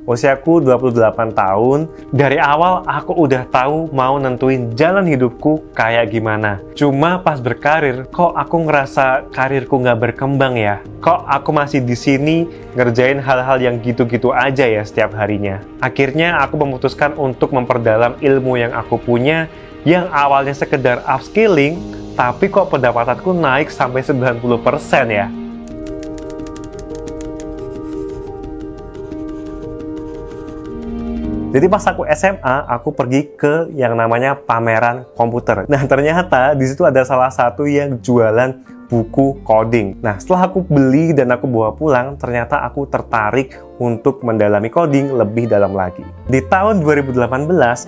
Usiaku 28 tahun, dari awal aku udah tahu mau nentuin jalan hidupku kayak gimana. Cuma pas berkarir, kok aku ngerasa karirku nggak berkembang ya? Kok aku masih di sini ngerjain hal-hal yang gitu-gitu aja ya setiap harinya? Akhirnya aku memutuskan untuk memperdalam ilmu yang aku punya, yang awalnya sekedar upskilling, tapi kok pendapatanku naik sampai 90% ya? Jadi pas aku SMA, aku pergi ke yang namanya pameran komputer. Nah, ternyata di situ ada salah satu yang jualan buku coding. Nah, setelah aku beli dan aku bawa pulang, ternyata aku tertarik untuk mendalami coding lebih dalam lagi. Di tahun 2018,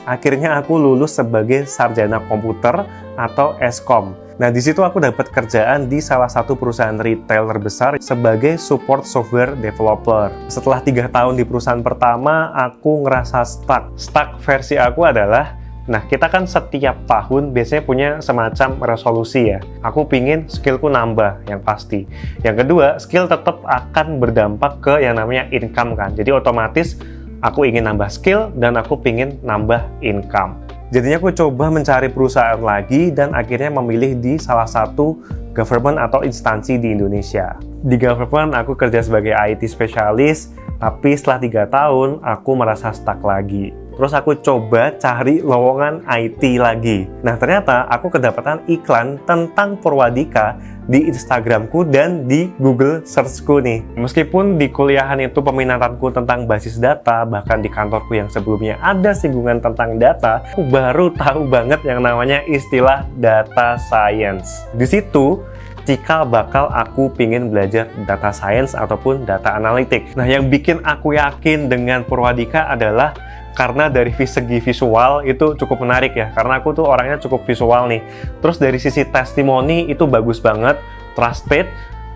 akhirnya aku lulus sebagai sarjana komputer atau Eskom. Nah, di situ aku dapat kerjaan di salah satu perusahaan retail terbesar sebagai support software developer. Setelah 3 tahun di perusahaan pertama, aku ngerasa stuck. Stuck versi aku adalah, nah, kita kan setiap tahun biasanya punya semacam resolusi ya. Aku pingin skillku nambah, yang pasti. Yang kedua, skill tetap akan berdampak ke yang namanya income kan. Jadi otomatis aku ingin nambah skill dan aku pingin nambah income. Jadinya aku coba mencari perusahaan lagi dan akhirnya memilih di salah satu government atau instansi di Indonesia. Di government aku kerja sebagai IT spesialis, tapi setelah 3 tahun aku merasa stuck lagi. Terus aku coba cari lowongan IT lagi. Nah, ternyata aku kedapatan iklan tentang Purwadika di Instagramku dan di Google Searchku nih. Meskipun di kuliahan itu peminatanku tentang basis data, bahkan di kantorku yang sebelumnya ada singgungan tentang data, aku baru tahu banget yang namanya istilah data science. Di situ cikal bakal aku pingin belajar data science ataupun data analitik. Nah, yang bikin aku yakin dengan Purwadika adalah karena dari segi visual itu cukup menarik ya, karena aku tuh orangnya cukup visual nih. Terus dari sisi testimoni itu bagus banget, trusted,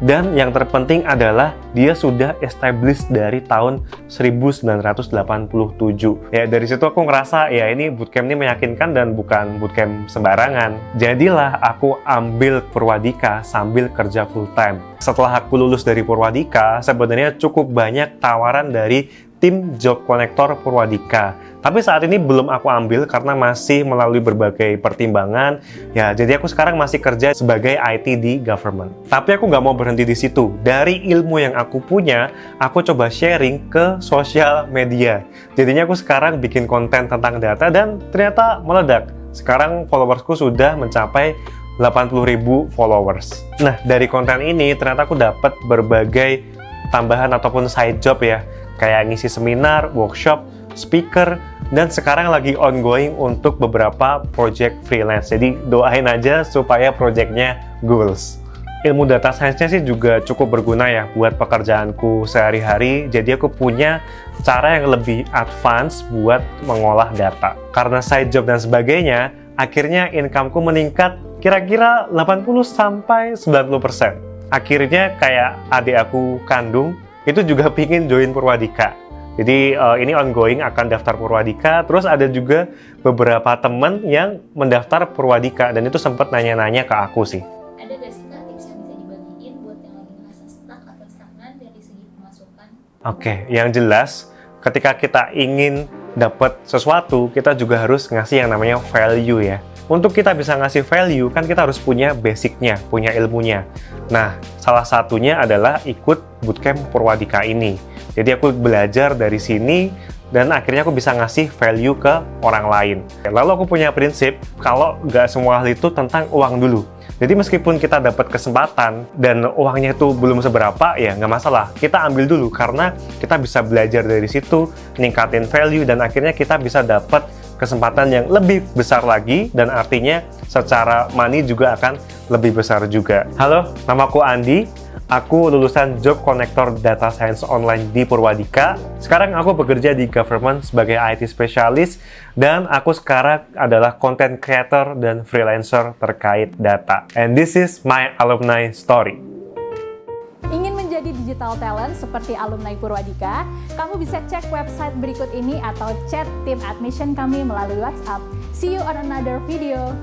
dan yang terpenting adalah dia sudah established dari tahun 1987. Ya, dari situ aku ngerasa ya ini bootcamp ini meyakinkan dan bukan bootcamp sembarangan. Jadilah aku ambil Purwadika sambil kerja full time. Setelah aku lulus dari Purwadika, sebenarnya cukup banyak tawaran dari tim Job Connector Purwadika. Tapi saat ini belum aku ambil karena masih melalui berbagai pertimbangan. Ya, jadi aku sekarang masih kerja sebagai IT di government. Tapi aku nggak mau berhenti di situ. Dari ilmu yang aku punya, aku coba sharing ke sosial media. Jadinya aku sekarang bikin konten tentang data dan ternyata meledak. Sekarang followersku sudah mencapai 80.000 followers. Nah, dari konten ini ternyata aku dapat berbagai tambahan ataupun side job ya. Kayak ngisi seminar, workshop, speaker, dan sekarang lagi ongoing untuk beberapa project freelance. Jadi doain aja supaya projectnya goals. Ilmu data science-nya sih juga cukup berguna ya buat pekerjaanku sehari-hari. Jadi aku punya cara yang lebih advance buat mengolah data. Karena side job dan sebagainya, akhirnya income-ku meningkat kira-kira 80-90%. Akhirnya kayak adik aku kandung, itu juga pingin join Purwadika. Jadi ini ongoing akan daftar Purwadika. Terus ada juga beberapa temen yang mendaftar Purwadika dan itu sempat nanya-nanya ke aku sih. Ada gak sih Kak tips yang bisa dibagiin buat yang lagi ngerasa stuck atau stagnan dari segi pemasukan? Oke, yang jelas ketika kita ingin dapat sesuatu, kita juga harus ngasih yang namanya value ya. Untuk kita bisa ngasih value, kan kita harus punya basicnya, punya ilmunya. Nah, salah satunya adalah ikut bootcamp Purwadika ini. Jadi aku belajar dari sini, dan akhirnya aku bisa ngasih value ke orang lain. Lalu aku punya prinsip, kalau nggak semua hal itu tentang uang dulu. Jadi meskipun kita dapat kesempatan, dan uangnya itu belum seberapa, ya nggak masalah. Kita ambil dulu, karena kita bisa belajar dari situ, ningkatin value, dan akhirnya kita bisa dapat kesempatan yang lebih besar lagi, dan artinya secara money juga akan lebih besar juga. Halo, namaku Andi. Aku lulusan Job Connector Data Science Online di Purwadika. Sekarang aku bekerja di government sebagai IT spesialis, dan aku sekarang adalah content creator dan freelancer terkait data. And this is my alumni story. Ingin menjadi digital talent seperti alumni Purwadika? Kamu bisa cek website berikut ini atau chat tim admission kami melalui WhatsApp. See you on another video.